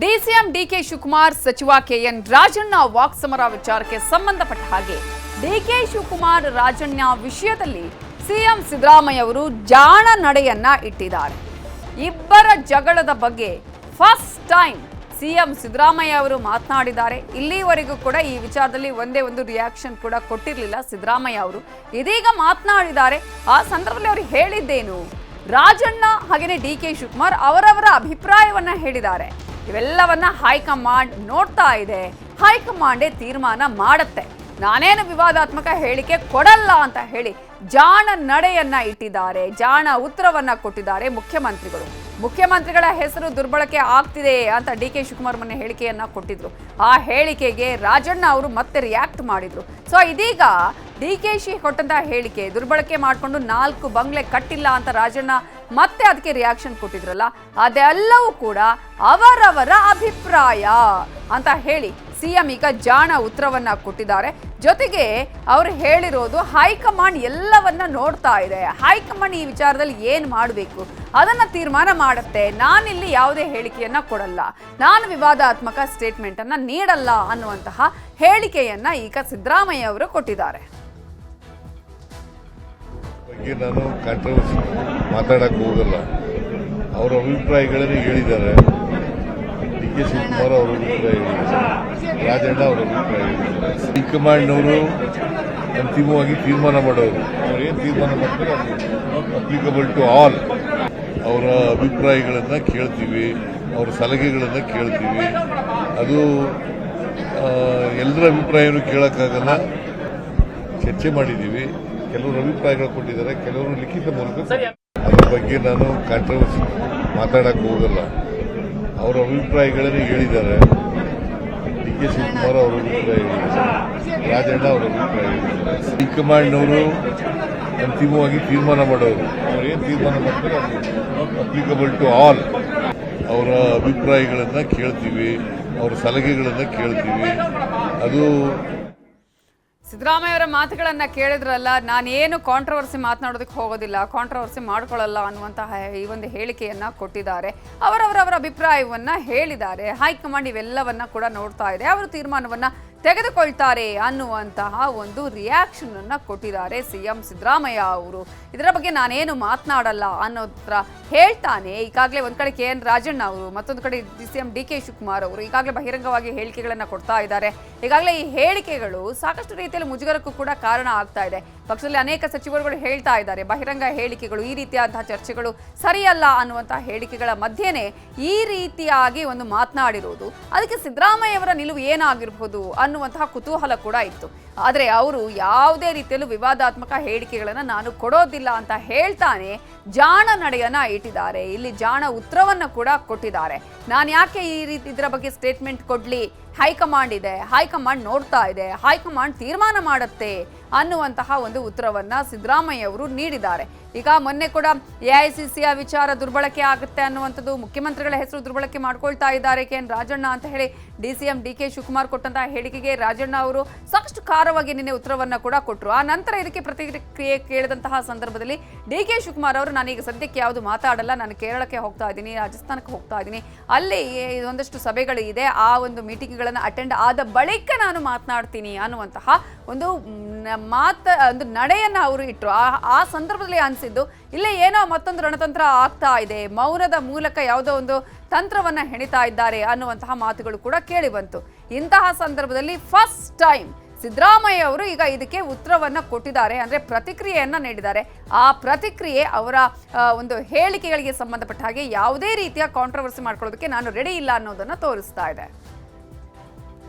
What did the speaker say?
DCM DK Shivakumar ಸಚಿವ K N Rajanna ವಾಕ್ಸಮರ ವಿಚಾರಕ್ಕೆ ಸಂಬಂಧಪಟ್ಟ ಹಾಗೆ ಡಿಕೆ ಶಿವಕುಮಾರ್ ರಾಜಣ್ಣ ವಿಷಯದಲ್ಲಿ ಸಿಎಂ ಸಿದ್ದರಾಮಯ್ಯ ಅವರು ಜಾಣ ನಡೆಯನ್ನ ಇಟ್ಟಿದ್ದಾರೆ. ಇಬ್ಬರ ಜಗಳದ ಬಗ್ಗೆ ಫಸ್ಟ್ ಟೈಮ್ ಸಿಎಂ ಸಿದ್ದರಾಮಯ್ಯ ಅವರು ಮಾತನಾಡಿದ್ದಾರೆ. ಇಲ್ಲಿವರೆಗೂ ಕೂಡ ಈ ವಿಚಾರದಲ್ಲಿ ಒಂದೇ ಒಂದು ರಿಯಾಕ್ಷನ್ ಕೂಡ ಕೊಟ್ಟಿರಲಿಲ್ಲ ಸಿದ್ದರಾಮಯ್ಯ ಅವರು. ಇದೀಗ ಮಾತನಾಡಿದ್ದಾರೆ. ಆ ಸಂದರ್ಭದಲ್ಲಿ ಅವರು ಹೇಳಿದ್ದೇನು, ರಾಜಣ್ಣ ಹಾಗೆಯೇ ಡಿಕೆ ಶಿವಕುಮಾರ್ ಅವರವರ ಅಭಿಪ್ರಾಯವನ್ನ ಹೇಳಿದ್ದಾರೆ. ಇವೆಲ್ಲವನ್ನ ಹೈಕಮಾಂಡ್ ನೋಡ್ತಾ ಇದೆ, ಹೈಕಮಾಂಡೇ ತೀರ್ಮಾನ ಮಾಡುತ್ತೆ, ನಾನೇನು ವಿವಾದಾತ್ಮಕ ಹೇಳಿಕೆ ಕೊಡಲ್ಲ ಅಂತ ಹೇಳಿ ಜಾಣ ನಡೆಯನ್ನ ಇಟ್ಟಿದ್ದಾರೆ. ಜಾಣ ಉತ್ತರವನ್ನ ಕೊಟ್ಟಿದ್ದಾರೆ ಮುಖ್ಯಮಂತ್ರಿಗಳು. ಮುಖ್ಯಮಂತ್ರಿಗಳ ಹೆಸರು ದುರ್ಬಳಕೆ ಆಗ್ತಿದೆ ಅಂತ ಡಿಕೆ ಶಿವಕುಮಾರ್ ಮೊನ್ನೆ ಹೇಳಿಕೆಯನ್ನ ಕೊಟ್ಟಿದ್ರು. ಆ ಹೇಳಿಕೆಗೆ ರಾಜಣ್ಣ ಅವರು ಮತ್ತೆ ರಿಯಾಕ್ಟ್ ಮಾಡಿದ್ರು. ಸೊ ಇದೀಗ ಡಿಕೆಶಿ ಕೊಟ್ಟಂತಹ ಹೇಳಿಕೆ ದುರ್ಬಳಕೆ ಮಾಡಿಕೊಂಡು 4 ಬಂಗ್ಲೆ ಕಟ್ಟಿಲ್ಲ ಅಂತ ರಾಜಣ್ಣ ಮತ್ತೆ ಅದಕ್ಕೆ ರಿಯಾಕ್ಷನ್ ಕೊಟ್ಟಿದ್ರಲ್ಲ, ಅದೆಲ್ಲವೂ ಕೂಡ ಅವರವರ ಅಭಿಪ್ರಾಯ ಅಂತ ಹೇಳಿ ಸಿಎಂ ಈಗ ಜಾಣ ಉತ್ತರವನ್ನ ಕೊಟ್ಟಿದ್ದಾರೆ. ಜೊತೆಗೆ ಅವರು ಹೇಳಿರೋದು ಹೈಕಮಾಂಡ್ ಎಲ್ಲವನ್ನ ನೋಡ್ತಾ ಇದೆ, ಹೈಕಮಾಂಡ್ ಈ ವಿಚಾರದಲ್ಲಿ ಏನ್ ಮಾಡಬೇಕು ಅದನ್ನ ತೀರ್ಮಾನ ಮಾಡುತ್ತೆ, ನಾನಿಲ್ಲಿ ಯಾವುದೇ ಹೇಳಿಕೆಯನ್ನ ಕೊಡಲ್ಲ, ನಾನು ವಿವಾದಾತ್ಮಕ ಸ್ಟೇಟ್ಮೆಂಟ್ ಅನ್ನ ನೀಡಲ್ಲ ಅನ್ನುವಂತಹ ಹೇಳಿಕೆಯನ್ನ ಈಗ ಸಿದ್ದರಾಮಯ್ಯ ಅವರು ಕೊಟ್ಟಿದ್ದಾರೆ. ನಾನು ಕಾಂಟ್ರವರ್ಸಿ ಮಾತಾಡಕ್ಕೆ ಹೋಗಲ್ಲ. ಅವರ ಅಭಿಪ್ರಾಯಗಳನ್ನು ಹೇಳಿದ್ದಾರೆ. ಡಿ ಕೆ ಶಿವಕುಮಾರ್ ಅವರ ಅಭಿಪ್ರಾಯ ಹೇಳಿದ್ದಾರೆ, ರಾಜಣ್ಣ ಅವರ ಅಭಿಪ್ರಾಯ ಹೇಳಿದ್ದಾರೆ. ಹೈಕಮಾಂಡ್ನವರು ಅಂತಿಮವಾಗಿ ತೀರ್ಮಾನ ಮಾಡೋರು. ಅವ್ರೇನು ತೀರ್ಮಾನ ಮಾಡ್ತಾರೆ ಅಪ್ಲಿಕಬಲ್ ಟು ಆಲ್. ಅವರ ಅಭಿಪ್ರಾಯಗಳನ್ನು ಕೇಳ್ತೀವಿ, ಅವರ ಸಲಹೆಗಳನ್ನು ಕೇಳ್ತೀವಿ. ಅದು ಎಲ್ಲರ ಅಭಿಪ್ರಾಯನೂ ಕೇಳೋಕ್ಕಾಗಲ್ಲ. ಚರ್ಚೆ ಮಾಡಿದ್ದೀವಿ. ಕೆಲವರು ಅಭಿಪ್ರಾಯಗಳು ಕೊಟ್ಟಿದ್ದಾರೆ, ಕೆಲವರು ಲಿಖಿತ ಮೂಲಕ. ಅದರ ಬಗ್ಗೆ ನಾನು ಕಾಂಟ್ರವರ್ಸಿ ಮಾತಾಡಕ್ಕೆ ಹೋಗಲ್ಲ. ಅವರ ಅಭಿಪ್ರಾಯಗಳನ್ನು ಹೇಳಿದ್ದಾರೆ. ಡಿ ಕೆ ಶಿವಕುಮಾರ್ ಅವರ ಅಭಿಪ್ರಾಯ ಹೇಳಿದ್ದಾರೆ, ರಾಜಣ್ಣ ಅವರ ಅಭಿಪ್ರಾಯ ಹೇಳಿದ್ದಾರೆ. ಹೈಕಮಾಂಡ್ನವರು ಅಂತಿಮವಾಗಿ ತೀರ್ಮಾನ ಮಾಡೋರು. ಅವ್ರೇನು ತೀರ್ಮಾನ ಮಾಡ್ತಾರೆ ಅಪ್ಲಿಕಬಲ್ ಟು ಆಲ್. ಅವರ ಅಭಿಪ್ರಾಯಗಳನ್ನು ಕೇಳ್ತೀವಿ, ಅವರ ಸಲಹೆಗಳನ್ನು ಕೇಳ್ತೀವಿ. ಅದು ಸಿದ್ದರಾಮಯ್ಯ ಅವರ ಮಾತುಗಳನ್ನ ಕೇಳಿದ್ರಲ್ಲ, ನಾನೇನು ಕಾಂಟ್ರವರ್ಸಿ ಮಾತನಾಡೋದಕ್ಕೆ ಹೋಗೋದಿಲ್ಲ, ಕಾಂಟ್ರವರ್ಸಿ ಮಾಡ್ಕೊಳ್ಳಲ್ಲ ಅನ್ನುವಂತಹ ಈ ಒಂದು ಹೇಳಿಕೆಯನ್ನ ಕೊಟ್ಟಿದ್ದಾರೆ. ಅವರವರ ಅಭಿಪ್ರಾಯವನ್ನ ಹೇಳಿದ್ದಾರೆ. ಹೈಕಮಾಂಡ್ ಇವೆಲ್ಲವನ್ನ ಕೂಡ ನೋಡ್ತಾ ಇದೆ, ಅವರು ತೀರ್ಮಾನವನ್ನ ತೆಗೆದುಕೊಳ್ತಾರೆ ಅನ್ನುವಂತಹ ಒಂದು ರಿಯಾಕ್ಷನ್ ಅನ್ನ ಕೊಟ್ಟಿದ್ದಾರೆ ಸಿಎಂ ಸಿದ್ದರಾಮಯ್ಯ ಅವರು. ಇದರ ಬಗ್ಗೆ ನಾನೇನು ಮಾತನಾಡಲ್ಲ ಅನ್ನೋದ್ರ ಹೇಳ್ತಾನೆ. ಈಗಾಗಲೇ ಒಂದ್ ಕಡೆ ಕೆಎನ್ ರಾಜಣ್ಣ ಅವರು, ಮತ್ತೊಂದು ಕಡೆ ಸಿಎಂ ಡಿಕೆ ಶಿವಕುಮಾರ್ ಅವರು ಈಗಾಗಲೇ ಬಹಿರಂಗವಾಗಿ ಹೇಳಿಕೆಗಳನ್ನ ಕೊಡ್ತಾ ಇದ್ದಾರೆ. ಈಗಾಗಲೇ ಈ ಹೇಳಿಕೆಗಳು ಸಾಕಷ್ಟು ರೀತಿಯಲ್ಲಿ ಮುಜುಗರಕ್ಕೂ ಕೂಡ ಕಾರಣ ಆಗ್ತಾ ಇದೆ. ಪಕ್ಷದಲ್ಲಿ ಅನೇಕ ಸಚಿವರುಗಳು ಹೇಳ್ತಾ ಇದ್ದಾರೆ, ಬಹಿರಂಗ ಹೇಳಿಕೆಗಳು, ಈ ರೀತಿಯಾದಂತಹ ಚರ್ಚೆಗಳು ಸರಿಯಲ್ಲ ಅನ್ನುವಂತಹ ಹೇಳಿಕೆಗಳ ಮಧ್ಯೆನೇ ಈ ರೀತಿಯಾಗಿ ಒಂದು ಮಾತನಾಡಿರುವುದು. ಅದಕ್ಕೆ ಸಿದ್ದರಾಮಯ್ಯ ಅವರ ನಿಲುವು ಏನಾಗಿರಬಹುದು ಅನ್ನುವಂತಹ ಕುತೂಹಲ ಕೂಡ ಇತ್ತು. ಆದರೆ ಅವರು ಯಾವುದೇ ರೀತಿಯಲ್ಲೂ ವಿವಾದಾತ್ಮಕ ಹೇಳಿಕೆಗಳನ್ನು ನಾನು ಕೊಡೋದಿಲ್ಲ ಅಂತ ಹೇಳ್ತಾನೆ ಜಾಣ ನಡೆಯನ್ನ ಇಟ್ಟಿದ್ದಾರೆ. ಇಲ್ಲಿ ಜಾಣ ಉತ್ತರವನ್ನು ಕೂಡ ಕೊಟ್ಟಿದ್ದಾರೆ. ನಾನು ಯಾಕೆ ಈ ರೀತಿ ಇದರ ಬಗ್ಗೆ ಸ್ಟೇಟ್ಮೆಂಟ್ ಕೊಡ್ಲಿ, ಹೈಕಮಾಂಡ್ ಇದೆ, ಹೈಕಮಾಂಡ್ ನೋಡ್ತಾ ಇದೆ, ಹೈಕಮಾಂಡ್ ತೀರ್ಮಾನ ಮಾಡುತ್ತೆ ಅನ್ನುವಂತಹ ಒಂದು ಉತ್ತರವನ್ನ ಸಿದ್ದರಾಮಯ್ಯ ಅವರು ನೀಡಿದ್ದಾರೆ. ಈಗ ಮೊನ್ನೆ ಕೂಡ ಎಐಸಿಸಿಯ ವಿಚಾರ ದುರ್ಬಳಕೆ ಆಗುತ್ತೆ ಅನ್ನುವಂಥದ್ದು, ಮುಖ್ಯಮಂತ್ರಿಗಳ ಹೆಸರು ದುರ್ಬಳಕೆ ಮಾಡ್ಕೊಳ್ತಾ ಇದ್ದಾರೆ ಕೆಎನ್ ರಾಜಣ್ಣ ಅಂತ ಹೇಳಿ ಡಿಸಿಎಂ ಡಿಕೆ ಶಿವಕುಮಾರ್ ಕೊಟ್ಟಂತಹ ಹೇಳಿಕೆಗೆ ರಾಜಣ್ಣ ಅವರು ಸಾಕಷ್ಟು ಖಾರವಾಗಿ ನಿನ್ನೆ ಉತ್ತರವನ್ನ ಕೂಡ ಕೊಟ್ಟರು. ಆ ನಂತರ ಇದಕ್ಕೆ ಪ್ರತಿಕ್ರಿಯೆ ಕೇಳಿದಂತಹ ಸಂದರ್ಭದಲ್ಲಿ ಡಿಕೆ ಶಿವಕುಮಾರ್ ಅವರು, ನಾನೀಗ ಸದ್ಯಕ್ಕೆ ಯಾವುದು ಮಾತಾಡಲ್ಲ, ನಾನು ಕೇರಳಕ್ಕೆ ಹೋಗ್ತಾ ಇದ್ದೀನಿ, ರಾಜಸ್ಥಾನಕ್ಕೆ ಹೋಗ್ತಾ ಇದ್ದೀನಿ, ಅಲ್ಲಿ ಒಂದಷ್ಟು ಸಭೆಗಳು ಇದೆ, ಆ ಒಂದು ಮೀಟಿಂಗ್ಗಳನ್ನು ಅಟೆಂಡ್ ಆದ ಬಳಿಕ ನಾನು ಮಾತನಾಡ್ತೀನಿ ಅನ್ನುವಂತಹ ಒಂದು ಒಂದು ನಡೆಯನ್ನ ಅವರು ಇಟ್ಟರು. ಆ ಸಂದರ್ಭದಲ್ಲಿ ಅನಿಸಿದ್ದು ಇಲ್ಲೇ ಏನೋ ಮತ್ತೊಂದು ರಣತಂತ್ರ ಆಗ್ತಾ ಇದೆ, ಮೌನದ ಮೂಲಕ ಯಾವುದೋ ಒಂದು ತಂತ್ರವನ್ನ ಹೆಣಿತಾ ಇದ್ದಾರೆ ಅನ್ನುವಂತಹ ಮಾತುಗಳು ಕೂಡ ಕೇಳಿ ಬಂತು. ಇಂತಹ ಸಂದರ್ಭದಲ್ಲಿ ಫಸ್ಟ್ ಟೈಮ್ ಸಿದ್ದರಾಮಯ್ಯ ಅವರು ಈಗ ಇದಕ್ಕೆ ಉತ್ತರವನ್ನ ಕೊಟ್ಟಿದ್ದಾರೆ, ಅಂದ್ರೆ ಪ್ರತಿಕ್ರಿಯೆಯನ್ನ ನೀಡಿದ್ದಾರೆ. ಆ ಪ್ರತಿಕ್ರಿಯೆ ಅವರ ಒಂದು ಹೇಳಿಕೆಗಳಿಗೆ ಸಂಬಂಧಪಟ್ಟ ಹಾಗೆ ಯಾವುದೇ ರೀತಿಯ ಕಾಂಟ್ರವರ್ಸಿ ಮಾಡ್ಕೊಳ್ಳೋದಕ್ಕೆ ನಾನು ರೆಡಿ ಇಲ್ಲ ಅನ್ನೋದನ್ನ ತೋರಿಸ್ತಾ ಇದೆ.